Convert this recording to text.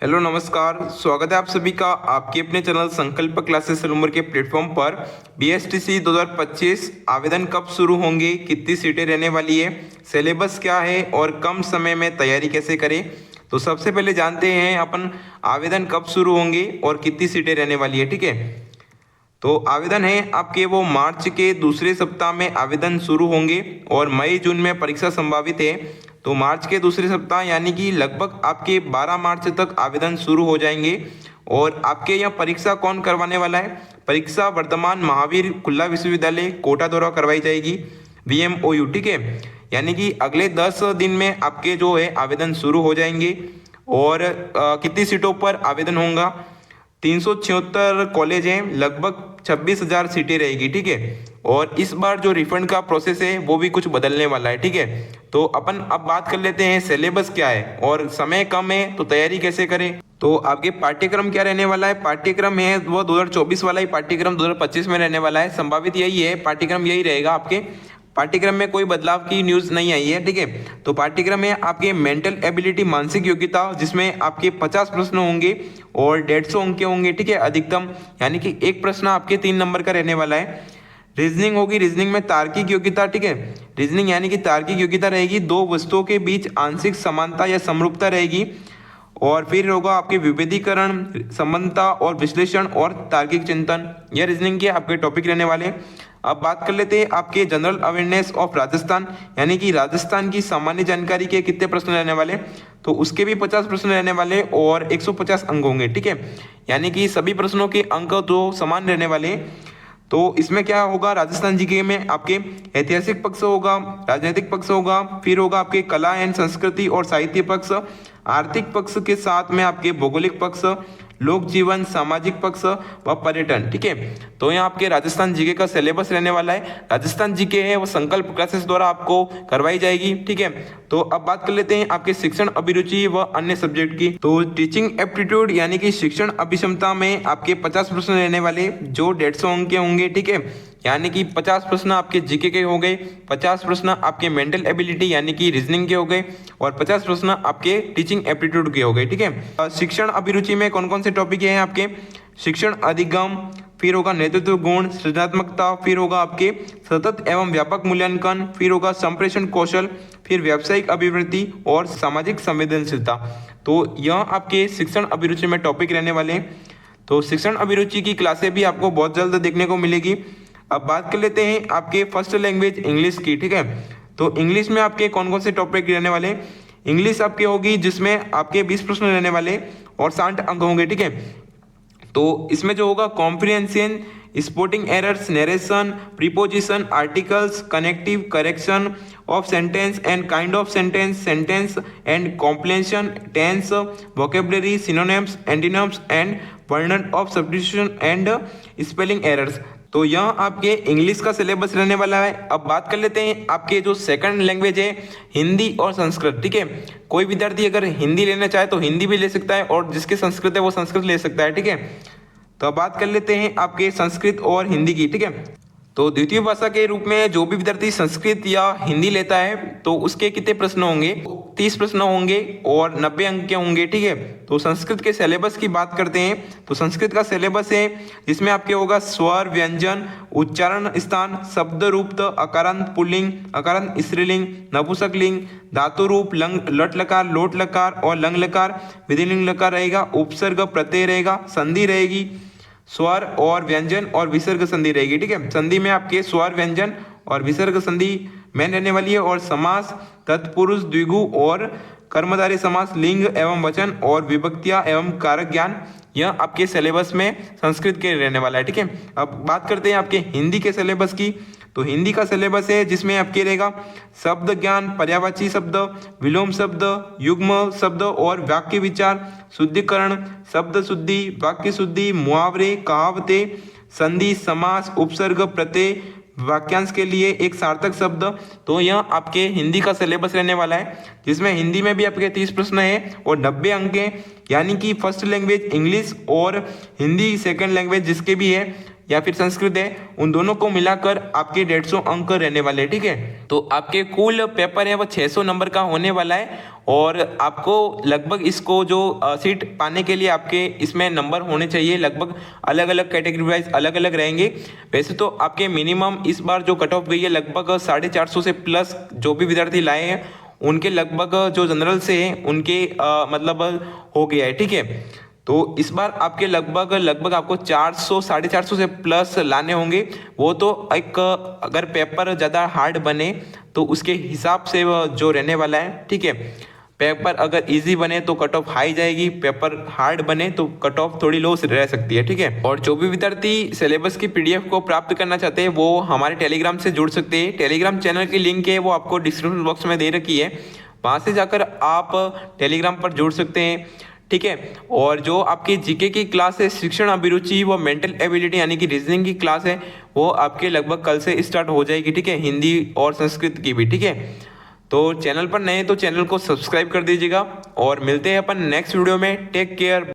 Hello नमस्कार, स्वागत है आप सभी का आपके अपने चैनल संकल्प क्लासेस रूमर के प्लेटफॉर्म पर। बीएसटीसी 2025 आवेदन कब शुरू होंगे, कितनी सीटें रहने वाली है, सिलेबस क्या है और कम समय में तैयारी कैसे करें। तो सबसे पहले जानते हैं अपन आवेदन कब शुरू होंगे और कितनी सीटें रहने वाली है। ठीक है, तो आवेदन है आपके वो मार्च के दूसरे सप्ताह में आवेदन शुरू होंगे और मई जून में परीक्षा संभावित है। तो मार्च के दूसरे सप्ताह यानी कि लगभग आपके 12 मार्च तक आवेदन शुरू हो जाएंगे। और आपके यहाँ परीक्षा कौन करवाने वाला है? परीक्षा वर्तमान महावीर खुला विश्वविद्यालय कोटा द्वारा करवाई जाएगी, VMOU। ठीक है, यानी कि अगले 10 दिन में आपके जो है आवेदन शुरू हो जाएंगे। और कितनी सीटों पर आवेदन होगा? 376 कॉलेज हैं, लगभग 26,000 सीटें रहेगी। ठीक है, और इस बार जो रिफंड का प्रोसेस है वो भी कुछ बदलने वाला है। ठीक है, तो अपन अब बात कर लेते हैं सिलेबस क्या है और समय कम है तो तैयारी कैसे करें। तो आपके पाठ्यक्रम क्या रहने वाला है? पाठ्यक्रम है वो 2024 वाला ही पाठ्यक्रम 2025 में रहने वाला है। संभावित यही है, पाठ्यक्रम यही रहेगा आपके। पाठ्यक्रम में कोई बदलाव की न्यूज़ नहीं आई है। ठीक है, तो पाठ्यक्रम में आपके मेंटल एबिलिटी मानसिक योग्यता, जिसमें आपके 50 प्रश्न होंगे और 150 अंक के होंगे। ठीक है, अधिकतम, यानी कि एक प्रश्न आपके 3 नंबर का रहने वाला है। रीजनिंग होगी, रीजनिंग में तार्किक योग्यता। ठीक है, रीजनिंग यानी कि तार्किक योग्यता रहेगी, दो वस्तुओं के बीच आंशिक समानता या समरूपता रहेगी। और फिर होगा आपके विभेदीकरण, संबंधता और विश्लेषण और तार्किक चिंतन। यह रीजनिंग के आपके टॉपिक रहने वाले हैं। अब बात कर लेते हैं आपके जनरल अवेयरनेस ऑफ राजस्थान, यानी कि राजस्थान की सामान्य जानकारी के कितने प्रश्न रहने वाले। तो उसके भी 50 प्रश्न रहने वाले और 150 अंक होंगे। ठीक है, यानी कि सभी प्रश्नों के अंक तो समान रहने वाले। तो इसमें क्या होगा? राजस्थान जीके में आपके ऐतिहासिक पक्ष होगा, राजनीतिक पक्ष होगा, फिर होगा आपके कला एंड संस्कृति और साहित्य पक्ष, आर्थिक पक्ष के साथ में आपके भौगोलिक पक्ष, लोक जीवन, सामाजिक पक्ष व पर्यटन। ठीक है, तो यहाँ आपके राजस्थान जीके का सिलेबस रहने वाला है। राजस्थान जीके है वो संकल्प क्लासेस द्वारा आपको करवाई जाएगी। ठीक है, तो अब बात कर लेते हैं आपके शिक्षण अभिरुचि व अन्य सब्जेक्ट की। तो टीचिंग एप्टीट्यूड यानी कि शिक्षण अभिक्षमता में आपके 50 प्रश्न रहने वाले, जो 150 अंक के होंगे। ठीक है, यानी कि 50 प्रश्न आपके जीके के हो गए, 50 प्रश्न आपके मेंटल एबिलिटी यानी कि रीजनिंग के हो गए और 50 प्रश्न आपके टीचिंग एप्टीट्यूड के हो गए। ठीक है, शिक्षण अभिरुचि में कौन कौन से टॉपिक हैं आपके? शिक्षण अधिगम, फिर होगा नेतृत्व गुण, सृजनात्मकता, फिर होगा आपके सतत एवं व्यापक मूल्यांकन, फिर होगा संप्रेषण कौशल, फिर व्यावसायिक अभिवृद्धि और सामाजिक संवेदनशीलता। तो यह आपके शिक्षण अभिरुचि में टॉपिक रहने वाले हैं। तो शिक्षण अभिरुचि की क्लासें भी आपको बहुत जल्द देखने को मिलेगी। अब बात कर लेते हैं आपके फर्स्ट लैंग्वेज इंग्लिश की। ठीक है, तो इंग्लिश में आपके कौन कौन से टॉपिक रहने वाले? इंग्लिश आपके होगी जिसमें आपके 20 प्रश्न रहने वाले और 60 अंक होंगे। ठीक है, तो इसमें जो होगा comprehension, sporting errors, narration, preposition, articles, connective, correction of sentence and kind of sentence, sentence and completion, tense, vocabulary, synonyms, antonyms and वर्णन of substitution and spelling errors. तो यह आपके इंग्लिश का सिलेबस रहने वाला है। अब बात कर लेते हैं आपके जो सेकंड लैंग्वेज है हिंदी और संस्कृत। ठीक है, कोई विद्यार्थी अगर हिंदी लेना चाहे तो हिंदी भी ले सकता है और जिसके संस्कृत है वो संस्कृत ले सकता है। ठीक है, तो अब बात कर लेते हैं आपके संस्कृत और हिंदी की। ठीक है, तो द्वितीय भाषा के रूप में जो भी विद्यार्थी संस्कृत या हिंदी लेता है तो उसके कितने प्रश्न होंगे? 30 प्रश्न होंगे और 90 अंक के होंगे। ठीक है, तो संस्कृत के सिलेबस की बात करते हैं तो संस्कृत का सिलेबस है जिसमें आपके होगा स्वर, व्यंजन, उच्चारण स्थान, शब्द रूप, अकारांत पुल्लिंग, अकारांत स्त्रीलिंग, नपुंसकलिंग, धातु रूप, लट लकार, लोट लकार और लंग लकार, विधिलिंग लकार रहेगा, उपसर्ग प्रत्यय रहेगा, संधि रहेगी, स्वर और व्यंजन और विसर्ग संधि रहेगी। ठीक है, संधि में आपके स्वर, व्यंजन और विसर्ग संधि मेन रहने वाली है। और समास, तत्पुरुष, द्विगु और कर्मधारय समास, लिंग एवं वचन और विभक्तियां एवं कारक ज्ञान, यह आपके सिलेबस में संस्कृत के रहने वाला है। ठीक है, अब बात करते हैं आपके हिंदी के सिलेबस की। तो हिंदी का सिलेबस है जिसमें आपके रहेगा शब्द ज्ञान, पर्यायवाची शब्द, विलोम शब्द, युग्म शब्द और वाक्य विचार, शुद्धिकरण, शब्द शुद्धि, वाक्य शुद्धि, मुहावरे, कहावतें, संधि, समास, उपसर्ग, प्रत्यय, वाक्यांश के लिए एक सार्थक शब्द। तो यह आपके हिंदी का सिलेबस रहने वाला है जिसमें हिंदी में भी आपके 30 प्रश्न है और 90 अंक है। यानी कि फर्स्ट लैंग्वेज इंग्लिश और हिंदी सेकंड लैंग्वेज जिसके भी है या फिर संस्कृत है, उन दोनों को मिलाकर आपके 150 अंक रहने वाले हैं। ठीक है, तो आपके कुल पेपर है वो 600 नंबर का होने वाला है और आपको लगभग इसको जो सीट पाने के लिए आपके इसमें नंबर होने चाहिए लगभग अलग अलग कैटेगरी वाइज अलग अलग रहेंगे। वैसे तो आपके मिनिमम इस बार जो कट ऑफ गई है लगभग 450 से प्लस जो भी विद्यार्थी लाए हैं उनके लगभग जो जनरल से हैं उनके मतलब हो गया है। ठीक है, तो इस बार आपके लगभग आपको 400 450 से प्लस लाने होंगे। वो तो एक अगर पेपर ज़्यादा हार्ड बने तो उसके हिसाब से वो जो रहने वाला है। ठीक है, पेपर अगर इजी बने तो कट ऑफ हाई जाएगी, पेपर हार्ड बने तो कट ऑफ थोड़ी लो रह सकती है। ठीक है, और जो भी विद्यार्थी सिलेबस की पीडीएफ को प्राप्त करना चाहते हैं वो हमारे टेलीग्राम से जुड़ सकते हैं। टेलीग्राम चैनल की लिंक है वो आपको डिस्क्रिप्शन बॉक्स में दे रखी है, वहाँ से जाकर आप टेलीग्राम पर जुड़ सकते हैं। ठीक है, और जो आपकी जीके की क्लास है शिक्षण अभिरुचि व मेंटल एबिलिटी यानी कि रीजनिंग की क्लास है वो आपके लगभग कल से स्टार्ट हो जाएगी। ठीक है, हिंदी और संस्कृत की भी। ठीक है, तो चैनल पर नए तो चैनल को सब्सक्राइब कर दीजिएगा और मिलते हैं अपन नेक्स्ट वीडियो में। Take care.